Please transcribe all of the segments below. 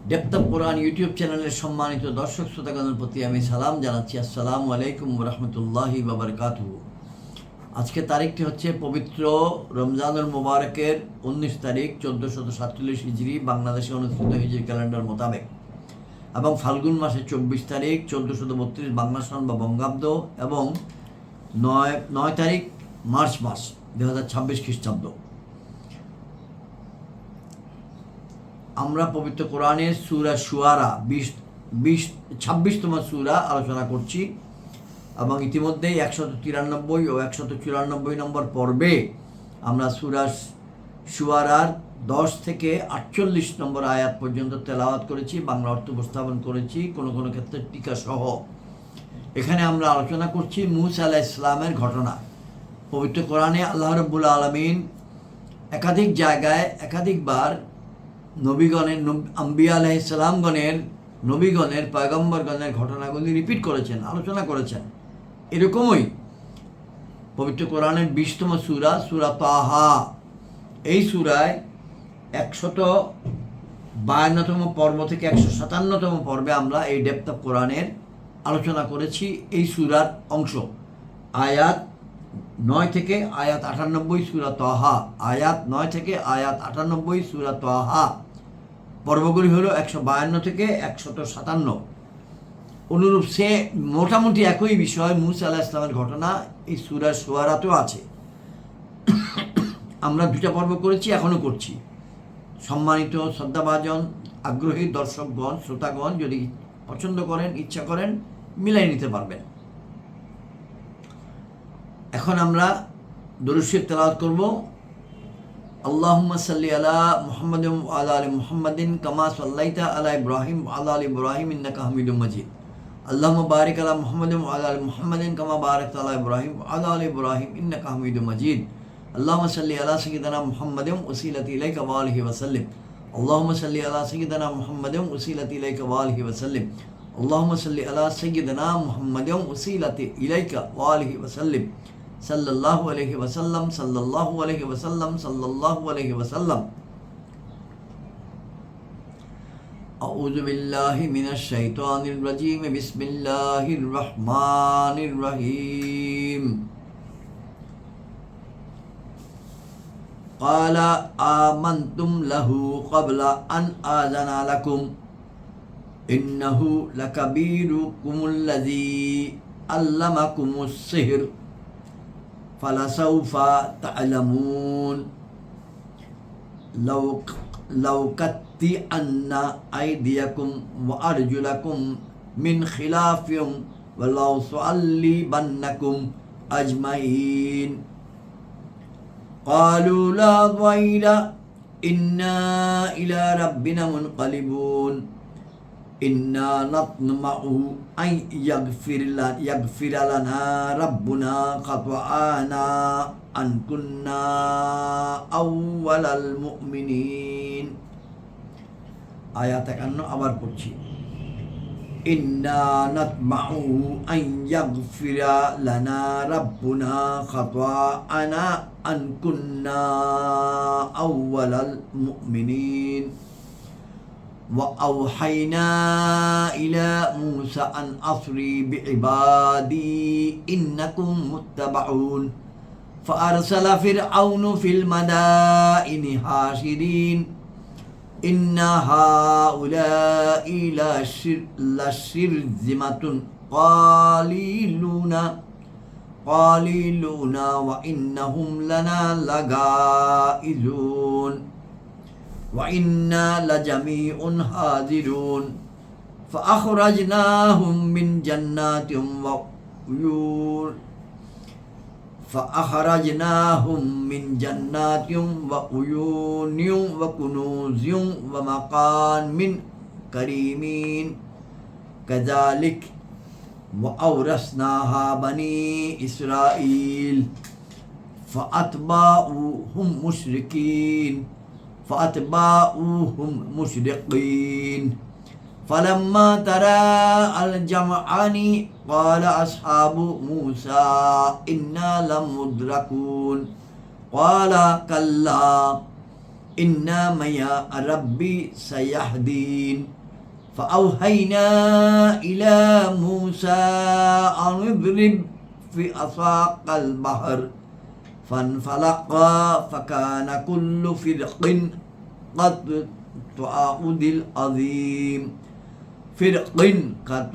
Depth of Quran YouTube চ্যানেলের সম্মানিত দর্শক শ্রোতাগণের প্রতি আমি সালাম জানাচ্ছি। আসসালামু আলাইকুম রহমতুল্লাহি বাবরকাতুহু। আজকে তারিখটি হচ্ছে পবিত্র রমজানুল মুবারকের 19 তারিখ 1447 হিজরি বাংলাদেশে অনুষ্ঠিত হিজরি ক্যালেন্ডার মোতাবেক, এবং ফাল্গুন মাসের 24 তারিখ 1432 বাংলা সন বা বঙ্গাব্দ, এবং 9 তারিখ মার্চ মাস 2026 খ্রিস্টাব্দ। আমরা পবিত্র কোরআনের সূরা শুআরা 26তম সূরা আলোচনা করছি, এবং ইতিমধ্যেই 193 ও 194 নম্বর পর্বে আমরা সূরা শুআরার 10 থেকে 48 নম্বর আয়াত পর্যন্ত তেলাওয়াত করেছি, বাংলা অর্থ উপস্থাপন করেছি, কোনো কোনো ক্ষেত্রে টিকা সহ। এখানে আমরা আলোচনা করছি মূসা আলাইহিস সালামের ঘটনা। পবিত্র কোরআনে আল্লাহ রাব্বুল আলামিন একাধিক জায়গায় একাধিকবার নবীগণের আম্বিয়া আলাইহিস সালামগণের নবীগণের পয়গম্বরগণের ঘটনাগুলি রিপিট করেছেন, আলোচনা করেছেন। এরকমই পবিত্র কোরআনের 20তম সূরা তাহা, এই সূরায় 152তম পর্ব থেকে 157তম পর্বে আমরা এই ডেপথ অফ কোরআনের আলোচনা করেছি। এই সূরার অংশ আয়াত 9 থেকে আয়াত 98 সূরা তাহা, আয়াত 9 থেকে আয়াত 98 সূরা তাহা পর্বগুলি হলো 152 থেকে 157। অনুরূপ সে মোটামুটি একই বিষয় মূসা আলাইহিস সালামের ঘটনা এই সূরা শুআরাতেও আছে। আমরা 2টা পর্ব করেছি, এখনও করছি। সম্মানিত শ্রদ্ধাভাজন আগ্রহী দর্শকগণ, শ্রোতাগণ যদি পছন্দ করেন, ইচ্ছা করেন, মিলাই নিতে পারবেন। এখন আমরা দরুদ শরীফ তেলাওয়াত করব। আল্লাহুম্মা সাল্লি আলা মুহাম্মাদিন ওয়া আলা আলি মুহাম্মাদিন কামা সাল্লাইতা আলা ইব্রাহিম ওয়া আলা আলি ইব্রাহিম ইন্নাকা হামিদুম মাজিদ। আল্লাহুম্মা বারিক আলা মুহাম্মাদিন ওয়া আলা আলি মুহাম্মাদিন কামা বারাকতা আলা ইব্রাহিম ওয়া আলা আলি ইব্রাহিম ইন্নাকা হামিদুম মাজিদ। আল্লাহুম্মা সাল্লি আলা সাইয়্যিদিনা মুহাম্মাদিন ওয়াসিলাতি ইলাইকা ওয়া আলিহি ওয়া সাল্লিম। আল্লাহুম্মা সাল্লি আলা সাইয়্যিদিনা মুহাম্মাদিন ওয়াসিলাতি ইলাইকা ওয়া আলিহি ওয়া সাল্লিম। আল্লাহুম্মা সাল্লি আলা সাইয়্যিদিনা মুহাম্মাদিন ওয়াসিলাতি ইলাইকা ওয়া আলিহি ওয়া সাল্লিম। সাল্লাল্লাহু আলাইহি ওয়াসাল্লাম, সাল্লাল্লাহু আলাইহি ওয়াসাল্লাম, সাল্লাল্লাহু আলাইহি ওয়াসাল্লাম। আউযু বিল্লাহি মিনাশ শাইতানির রাজীম। বিসমিল্লাহির রহমানির রহিম। ক্বালা আমানতুম লাহু ক্বাবলা আন আযানা লাকুম ইন্নাহু লাকাবীরুকুমুল্লাযী আল্লামাকুমুস সিহর ফালাসাউফা তা'লামুন লাউ কাত্তিআন্না আইদিয়াকুম ওয়া আরজুলাকুম মিন খিলাফিন ওয়া লাউ সুআল্লিবান্নাকুম আজমাইন। ক্বালু লা যায়রা ইন্না ইলা রাব্বিনা মুনকালিবুন ইন্না নাতমাউ আন ইয়াগফিরা লানা রাব্বুনা খাতাআনা আন কুন্না আউওয়ালাল মুমিনিন। আয়াত 51 আবার পড়ছি। ইন্না নাতমাউ আন ইয়াগফিরা লানা রাব্বুনা খাতাআনা আন কুন্না আউওয়ালাল মুমিনিন। وأوحينا إلى موسى أن أسري بعبادي إنكم متبعون فأرسل فرعون في المدائن حاشرين إن هؤلاء لشرذمة قليلون وإنهم لنا لغائظون وإنا لجميع حاذرون فأخرجناهم من جنات وعيون وكنوز ومقام كريم كذلك وأورثناها بني إسرائيل فأتبعوهم مشرقين فلما ترى الجمعان قال أصحاب موسى إنا لمدركون قال كلا ইন্না মাইয়া রাব্বি সায়াহদিন فأوحينا إلى موسى أن اضرب في عصاك البحر فانفلق فكان كل فرق قد طعود العظيم فرق قد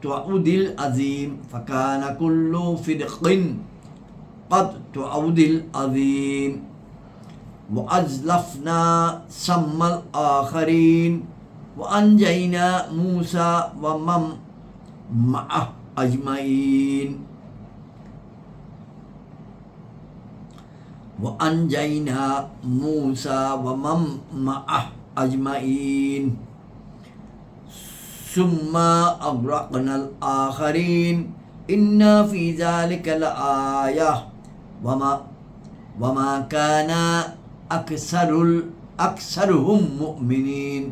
طعود العظيم فكان كل فرق قد طعود العظيم وأزلفنا ثم الآخرين وأنجينا موسى ومن معه أجمعين وأنجينا موسى ومن معه أجمعين ثم أغرقنا الآخرين إن في ذلك لآية وما كان أكثرهم مؤمنين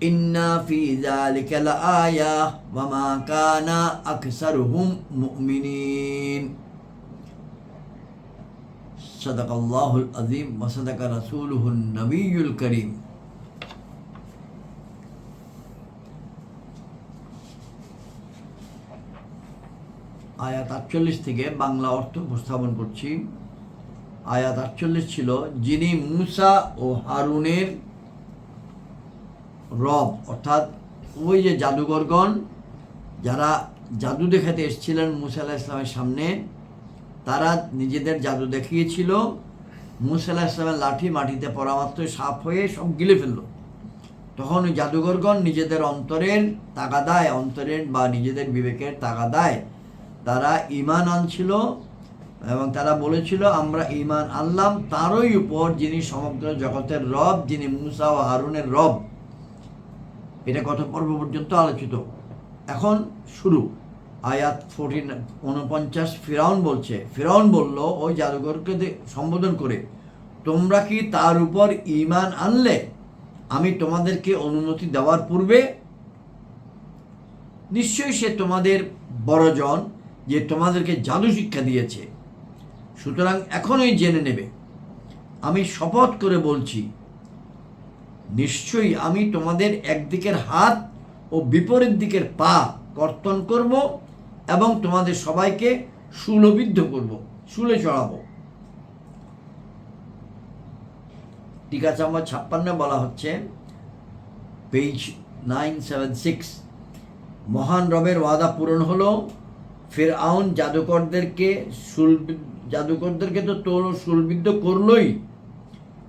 إن في ذلك لآية وما كان أكثرهم مؤمنين صدق الله العظيم وصدق رسوله النبي الكريم আয়াত 48 থেকে বাংলা অর্থ উপস্থাপন করছি। আয়াত 48 ছিল, যিনি মুসা ও হারুনের রব, অর্থাৎ ওই যে জাদুঘরগণ যারা জাদু দেখাতে এসেছিলেন মুসা আলাইহিস সালামের সামনে, তারা নিজেদের জাদু দেখিয়েছিল। মুসা আলাইহিস সালামের লাঠি মাটিতে পড়া মাত্রই সাপ হয়ে সব গিলে ফেলল। তখন ওই জাদুঘরগণ নিজেদের অন্তরের তাগাদায়, অন্তরের বা নিজেদের বিবেকের তাগাদায় তারা ঈমান আনছিল এবং তারা বলেছিল, আমরা ঈমান আনলাম তারই উপর যিনি সমগ্র জগতের রব, যিনি মুসা ও হারুনের রব। এটা গত পর্ব পর্যন্ত আলোচিত। এখন শুরু আয়াত 49। ফিরাউন বলল ওই জাদুঘরকে সম্বোধন করে, তোমরা কি তার উপর ঈমান আনলে আমি তোমাদেরকে অনুমতি দেওয়ার পূর্বে? নিশ্চয়ই সে তোমাদের বড়জন, যে তোমাদেরকে জাদু শিক্ষা দিয়েছে, সুতরাং এখনই জেনে নেবে। আমি শপথ করে বলছি, নিশ্চয়ই আমি তোমাদের একদিকের হাত ও বিপরীত দিকের পা কর্তন করব এবং তোমাদের সবাইকে শূলবিদ্ধ করব, শূলে চড়াবো। টিকা নম্বর 56 বলা হচ্ছে, পেজ 976, মহান রবের ওয়াদা পূরণ হলো। ফিরআউন জাদুকরদেরকে তো শূলবিদ্ধ করলই,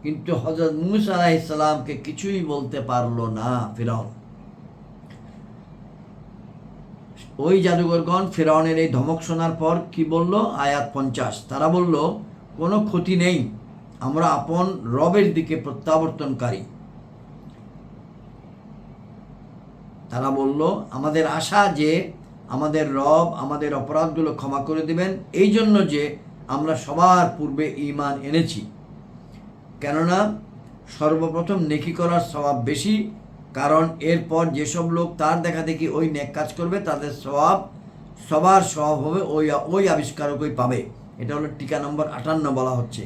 কিন্তু হযরত মুসা আলাইহিস সালামকে কিছুই বলতে পারলো না ফিরআউন। ওই জাদুকরগণ ফিরআউনের এই ধমক শোনার পর কি বলল? আয়াত 50, তারা বলল, কোনো ক্ষতি নেই, আমরা আপন রবের দিকে প্রত্যাবর্তনকারী। তারা বলল, আমাদের আশা যে আমাদের রব আমাদের অপরাধগুলো ক্ষমা করে দিবেন, এই জন্য যে আমরা সবার পূর্বে ঈমান এনেছি। কেননা সর্বপ্রথম নেকি করার সওয়াব বেশি, কারণ এরপর যেসব লোক তার দেখা দেখি ওই নেক কাজ করবে তাদের সবার স্বভাব হবে ওই আবিষ্কারকই পাবে। এটা হলো টিকা নম্বর 58 বলা হচ্ছে।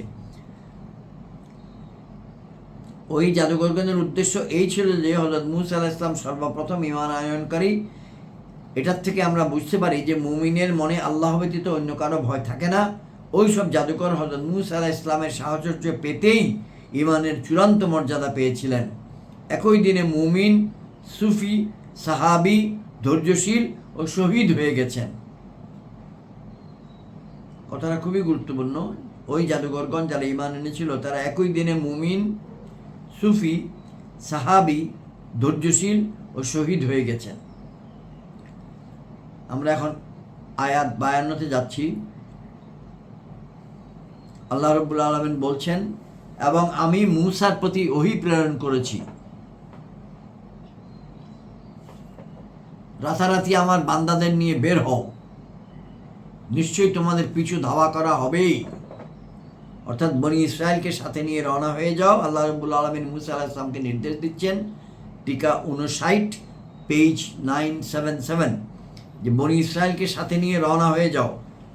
ওই জাদুঘরগণের উদ্দেশ্য এই ছিল যে হযরত মুসা আলাইহিস সালাম সর্বপ্রথম ঈমান আনয়নকারী। এটার থেকে আমরা বুঝতে পারি যে মুমিনের মনে আল্লাহ ব্যতীত অন্য কারো ভয় থাকে না। ওই সব জাদুকর হযরত মুসা আলাইহিস সালামের সাহচর্য পেতেই ঈমানের চূড়ান্ত মর্যাদা পেয়েছিলেন। একই দিনে মুমিন, সুফি, সাহাবি, ধৈর্যশীল ও শহীদ হয়ে গেছেন। কথাটা খুবই গুরুত্বপূর্ণ। ওই জাদুঘরগণ যারা ঈমান এনেছিল তারা একই দিনে মুমিন, সুফি, সাহাবি, ধৈর্যশীল ও শহীদ হয়ে গেছেন। আমরা এখন আয়াত 52 যাচ্ছি। আল্লাহ রাব্বুল আলামিন বলছেন, এবং আমি মূসার প্রতি ওহী প্রেরণ করেছি, রাতারাতি আমার বান্দাদের নিয়ে বের হও, নিশ্চয়ই তোমাদের পিছু ধাওয়া করা হবেই। অর্থাৎ বনি ইসরায়েলকে সাথে নিয়ে রওনা হয়ে যাও। আল্লাহ রাব্বুল আলামিন মূসা আলাইহিস সালামকে নির্দেশ দিচ্ছেন, টিকা 59, পেজ 977, যে বনি ইসরায়েলকে সাথে নিয়ে রওনা হয়ে যাও,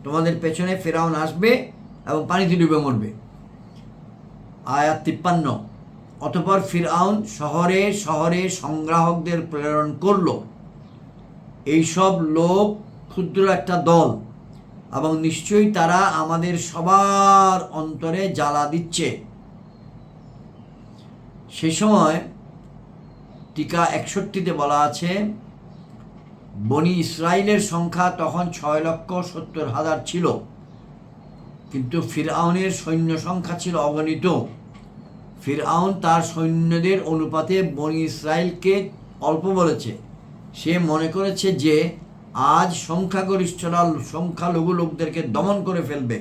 তোমাদের পেছনে ফিরআউন আসবে এবং পানিতে ডুবে মরবে। আয়াত 53। অতঃপর ফিরআউন শহরে শহরে সংগ্রাহকদের প্রেরণ করল, এইসব লোক ক্ষুদ্র একটা দল, এবং নিশ্চয়ই তারা আমাদের সবার অন্তরে জ্বালা দিচ্ছে। সে সময় টিকা 61-তে বলা আছে, বনি ইসরায়েলের সংখ্যা তখন 6,70,000 ছিল, কিন্তু ফিরআউনের সৈন্য সংখ্যা ছিল অগণিত। ফিরআউন তার সৈন্যদের অনুপাতে বনি ইসরায়েলকে অল্প বলেছে। সে মনে করেছে যে আজ সংখ্যাগরিষ্ঠরা সংখ্যালঘু লোকদেরকে দমন করে ফেলবে,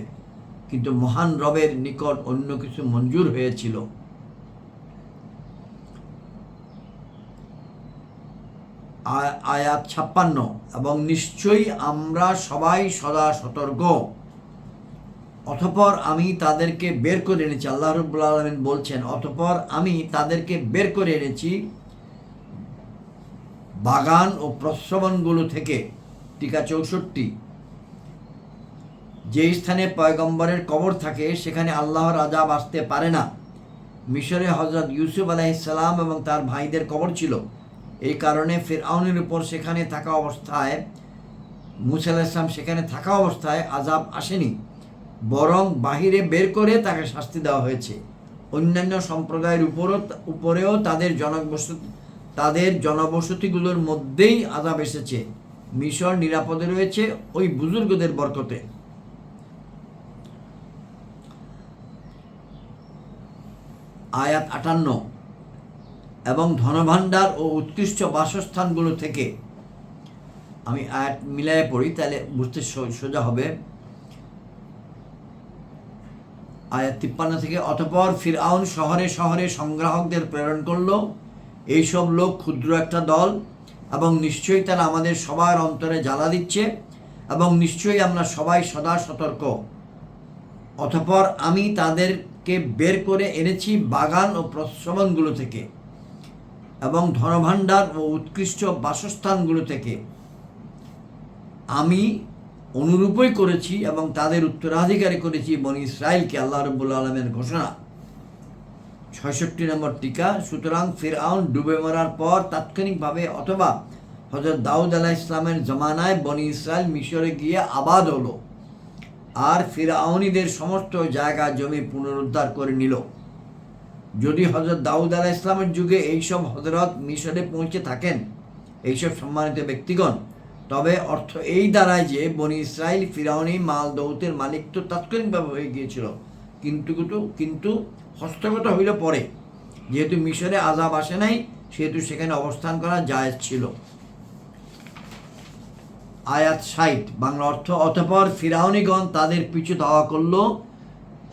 কিন্তু মহান রবের নিকট অন্য কিছু মঞ্জুর হয়েছিল। আয়াত 56। এবং নিশ্চয়ই আমরা সবাই সদা সতর্ক। অতঃপর আমি তাদেরকে বের করে এনেছি, আল্লাহ রাব্বুল আলামিন বলছেন, অতঃপর আমি তাদেরকে বের করে এনেছি বাগান ও প্রস্রবণগুলো থেকে। টিকা 64। যে স্থানে পয়গম্বরের কবর থাকে সেখানে আল্লাহর আযাব আসতে পারে না। মিশরে হযরত ইউসুফ আলাইহিসসালাম এবং তার ভাইদের কবর ছিল, এই কারণে ফিরআউনের উপর সেখানে থাকা অবস্থায়, মূসা আলাইহিস সালাম সেখানে থাকা অবস্থায় আযাব আসেনি, বরং বাহিরে বের করে তাকে শাস্তি দেওয়া হয়েছে। অন্যান্য সম্প্রদায়ের উপরেও তাদের জনবসতিগুলোর মধ্যেই আযাব এসেছে। মিশর নিরাপদে রয়েছে ওই বুজুর্গদের বরকতে। আয়াত 58। এবং ধনভাণ্ডার ও উৎকৃষ্ট বাসস্থানগুলো থেকে। আমি আয়াত মিলায়ে পড়ি, তাহলে বুঝতে সোজা হবে। আয়াত 53 থেকে, অতঃপর ফিরআউন শহরে শহরে সংগ্রাহকদের প্রেরণ করল, এইসব লোক ক্ষুদ্র একটা দল, এবং নিশ্চয়ই তারা আমাদের সবার অন্তরে জ্বালা দিচ্ছে, এবং নিশ্চয়ই আমরা সবাই সদা সতর্ক। অতঃপর আমি তাদেরকে বের করে এনেছি বাগান ও প্রস্রবণগুলো থেকে এবং ধনভাণ্ডার ও উৎকৃষ্ট বাসস্থানগুলো থেকে। আমি অনুরূপই করেছি এবং তাদের উত্তরাধিকারী করেছি বনি ইসরায়েলকে। আল্লাহ রাব্বুল আলামিনের ঘোষণা। 66 নম্বর টিকা। সুতরাং ফিরআউন ডুবে মরার পর তাৎক্ষণিকভাবে অথবা হযরত দাউদ আলাইহিস সালামের জমানায় বনি ইসরায়েল মিশরে গিয়ে আবাদ হলো, আর ফিরআউনীদের সমস্ত জায়গা জমি পুনরুদ্ধার করে নিল। যদি হযরত দাউদ আলাইহিস সালামের যুগে এইসব হযরত মিশরে পৌঁছে থাকেন, এইসব সম্মানিত ব্যক্তিগণ, তবে অর্থ এই দাঁড়ায় যে বনি ইসরায়েল ফিরআউনী মাল দৌতের মালিক তো তাৎক্ষণিকভাবে হয়ে গিয়েছিল, কিন্তু হস্তগত হইল পরে। যেহেতু মিশরে আযাব আসে নাই, সেহেতু সেখানে অবস্থান করা জায়েজ ছিল। আয়াত 60 বাংলা অর্থ। অতঃপর ফিরআউনীগণ তাদের পিছু ধাওয়া করল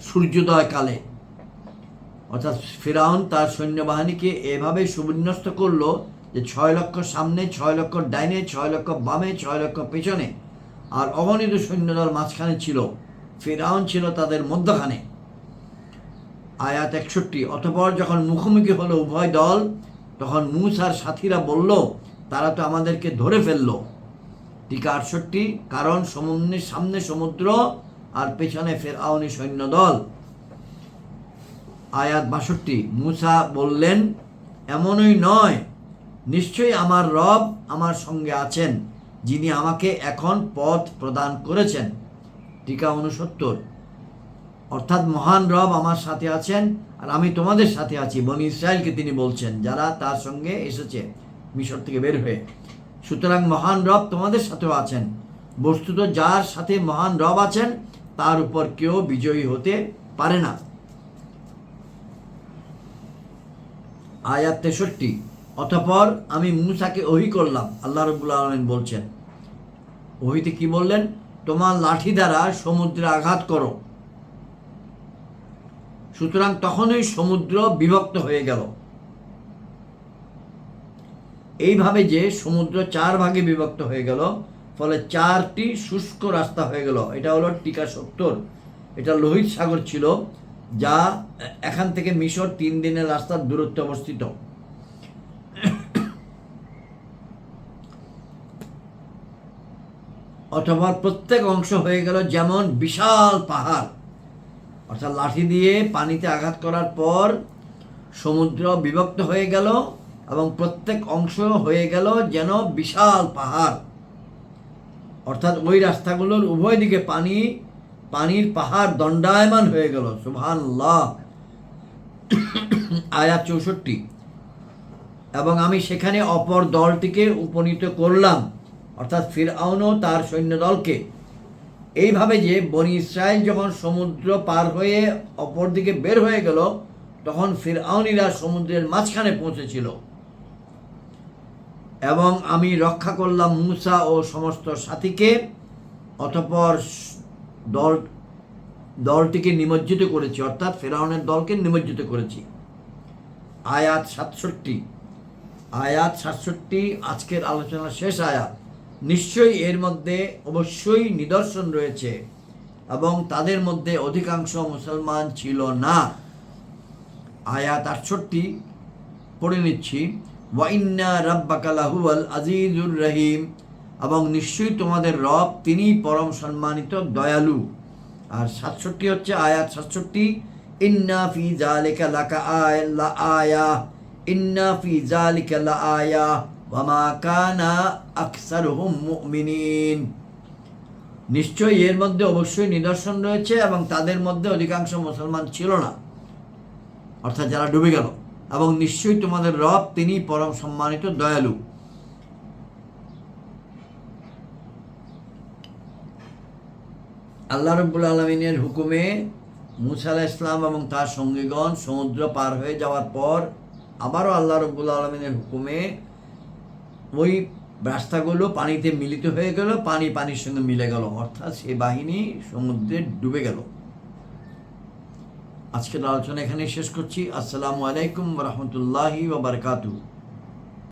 সূর্যোদয় কালে। অর্থাৎ ফিরআউন তার সৈন্যবাহিনীকে এভাবে সুবিন্যস্ত করলো যে 6 লক্ষ সামনে, 6 লক্ষ ডাইনে, 6 লক্ষ বামে, 6 লক্ষ পেছনে, আর অগণিত সৈন্যদল মাঝখানে ছিল। ফিরআউন ছিল তাদের মধ্যখানে। আয়াত 61। অতঃপর যখন মুখোমুখি হলো উভয় দল, তখন মূসার সাথীরা বলল, তারা তো আমাদেরকে ধরে ফেললো। টিকা 68। কারণ সামনে সমুদ্র আর পেছনে ফিরআউনী সৈন্যদল। আয়াত 62। মূসা বললেন, এমনই নয়, নিশ্চয়ই আমার রব আমার সঙ্গে আছেন, যিনি আমাকে এখন পথ প্রদান করেছেন। টিকা 69। অর্থাৎ মহান রব আমার সাথে আছেন আর আমি তোমাদের সাথে আছি, বনি ইসরায়েলকে তিনি বলছেন, যারা তার সঙ্গে এসেছে মিশর থেকে বের হয়ে। সুতরাং মহান রব তোমাদের সাথেও আছেন। বস্তুত যার সাথে মহান রব আছেন তার উপর কেউ বিজয়ী হতে পারে না। আয়াত 63। অতঃপর আমি মূসাকে ওহী করলাম। আল্লাহ রাব্বুল আলামিন বলছেন, ওহীতে কি বললেন? তোমার লাঠি দ্বারা সমুদ্রে আঘাত করো। সুতরাং তখনই সমুদ্র বিভক্ত হয়ে গেল। এইভাবে যে সমুদ্র 4 ভাগে বিভক্ত হয়ে গেল, ফলে 4টি শুষ্ক রাস্তা হয়ে গেল। এটা হলো টিকা 70। এটা লোহিত সাগর ছিল, যা এখান থেকে মিশর 3 দিনের রাস্তার দূরত্বে অবস্থিত। অথবা প্রত্যেক অংশ হয়ে গেল যেমন বিশাল পাহাড়, অর্থাৎ লাঠি দিয়ে পানিতে আঘাত করার পর সমুদ্র বিভক্ত হয়ে গেল এবং প্রত্যেক অংশ হয়ে গেল যেন বিশাল পাহাড়। অর্থাৎ ওই রাস্তাগুলোর উভয় দিকে পানির পাহাড় দণ্ডায়মান হয়ে গেল। সুবহানাল্লাহ। আয়াত 64। এবং আমি সেখানে অপর দলটিকে উপনীত করলাম, অর্থাৎ ফিরআউন ও তার সৈন্যদলকে, এইভাবে যে বনি ইসরাইল যখন সমুদ্র পার হয়ে অপর দিকে বের হয়ে গেল তখন ফিরআউনিরা সমুদ্রের মাঝখানে পৌঁছেছিল। এবং আমি রক্ষা করলাম মূসা ও সমস্ত সাথীকে, অতঃপর দলটিকে নিমজ্জিত করেছি, অর্থাৎ ফিরআউনের দলকে নিমজ্জিত করেছি। আয়াত 67। আয়াত 67 আজকের আলোচনার শেষ আয়াত। নিশ্চয়ই এর মধ্যে অবশ্যই নিদর্শন রয়েছে এবং তাদের মধ্যে অধিকাংশ মুসলমান ছিল না। আয়াত 68 পড়ে নিচ্ছি। ওয়া ইন্না রাব্বাকা লাহুয়াল আজিজুর রহিম, এবং নিশ্চয়ই তোমাদের রব তিনি পরম সম্মানিত দয়ালু। আর 67 হচ্ছে আয়াত 67, ইন্না ফি যালিকা লাআয়া, ইন্না ফি যালিকা লাআয়া ওয়া মা কানা আকসারুহুম মুমিনিন। নিশ্চয়ই এর মধ্যে অবশ্যই নিদর্শন রয়েছে এবং তাদের মধ্যে অধিকাংশ মুসলমান ছিল না, অর্থাৎ যারা ডুবে গেল। এবং নিশ্চয়ই তোমাদের রব তিনি পরম সম্মানিত দয়ালু। আল্লাহ রাব্বুল আলামিনের হুকুমে মূসা আলাইহিস সালাম এবং তার সঙ্গীগণ সমুদ্র পার হয়ে যাওয়ার পর আবারও আল্লাহ রাব্বুল আলামিনের হুকুমে ওই রাস্তাগুলো পানিতে মিলিত হয়ে গেল, পানির সঙ্গে মিলে গেল, অর্থাৎ সেই বাহিনী সমুদ্রে ডুবে গেল। আজকের আলোচনা এখানেই শেষ করছি। আসসালামু আলাইকুম ওয়া রাহমাতুল্লাহি ওয়া বারাকাতুহু।